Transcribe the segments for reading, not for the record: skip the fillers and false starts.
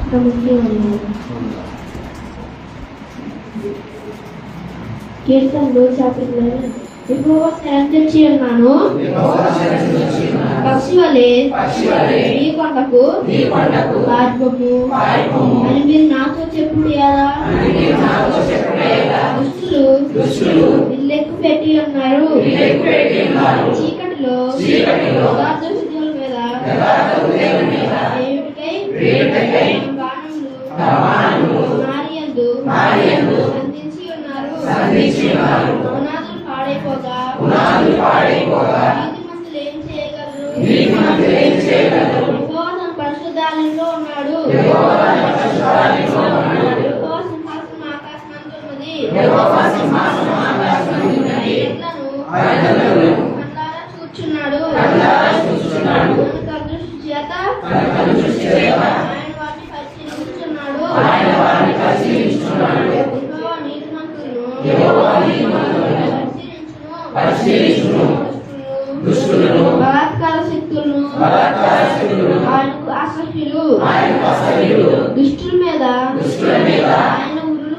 అక్రమించి ఉన్నారు. కీర్తనలు చాపిల్లని యెహోవా శరణు తెచ్చి ఉన్నాను, పక్షి వలె నీ కొండకు పారిపోము అని మీరు నాతో చెప్పుడు ఎలా? దుష్టులు ఇల్లెక్కు పెట్టి ఉన్నారు, చీకటిలో యథార్థహృదయుల మీద దేవుడికై బాణములు నారియందు సంధించి ఉన్నారు. పునాదులు పాడైపోగా నీతిమంతులు ఏం చేయగలరు? యెహోవా తన పరిశుద్ధాలయంలో ఉన్నాడు. యెహోవా సింహాసనం ఆకాశమంతున్నది. ఆయనను కళ్ళారా చూచుచున్నాడు. తన దృష్టి చేత ఆయన వాటిని పరిశీలించుచున్నాడు. యెహోవా నీతిమంతులను పరిశీలించును, దుష్టులను బలాత్కార శక్తులను ఆయనకు అసహ్యులు. దుష్టుల మీద ఆయన ఉరులు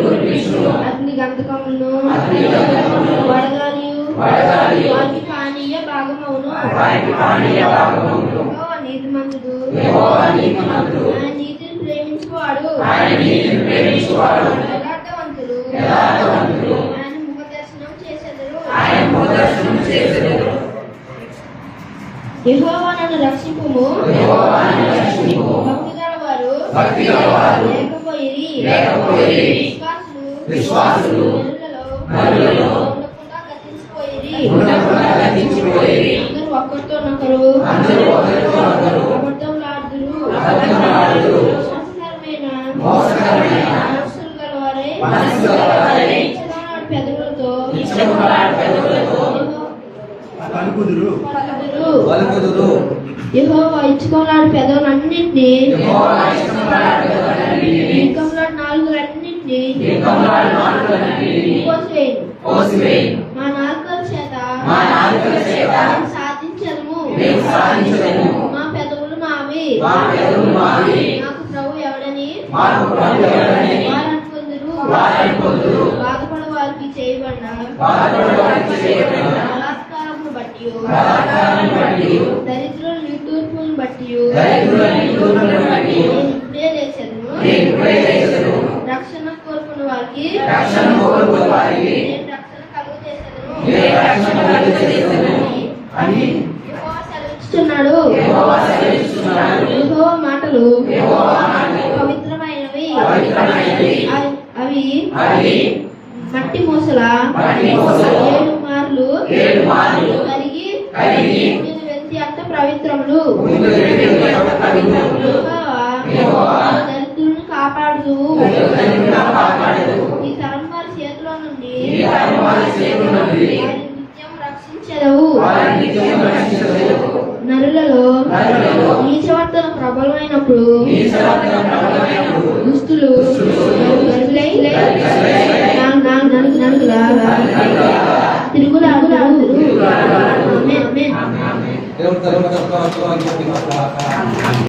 కురిపించును. అగ్ని గంధకములను వడగాలియు వారికి పానీయ భాగమవును. యెహోవా నీతిమంతుడు, ఆయన నీతిని ప్రేమించువాడు. యథార్థవంతులు ఆయన ముఖ దర్శనం చేసెదరు. యెహోవా నన్ను రక్షింపుము, భక్తి గలవారు లేకపోయిరి. విశ్వాసులు నరులలో ఉండకుండా గతించిపోయిరి. అందరూ ఒకరితోనొకరు అబద్ధములాడుదురు. మోసకరమైన మనస్సులు గలవారై పెదవులతో యెహోవా ఇచ్చుకోలాడు పెదవులన్నింటినీ, ఇంకంలాడు నాలుగులన్నింటినీ కోసివేయును. మా నాలుకల చేత సాధించదము. మా పెదవులు మావి. నాకు ప్రభు ఎవడని వారనుకొందురు. బాధపడ వారికి చేయబడిన బలాత్కారమును బట్టి దరిద్రుల నిట్టూర్పులను బట్టి ఇప్పుడే లేచెదను. రక్షణ కోరుకున్న వారికి నేను రక్షణ కలుగజేసేదను అని యెహోవా సెలవిస్తున్నాడు. యెహోవా మాటలు పవిత్రమైనవి, అవి మట్టి మూసల 7 మార్లు కరిగి నేను వెళ్తి అంత పవిత్రములు. దరిద్రులను కాపాడు, ఈ తరం వారి చేతిలో నుండి నిత్యం రక్షించదవు. నరులలో నీచవర్తన ప్రబలమైనప్పుడు దుస్తులు తిరుగులాడు.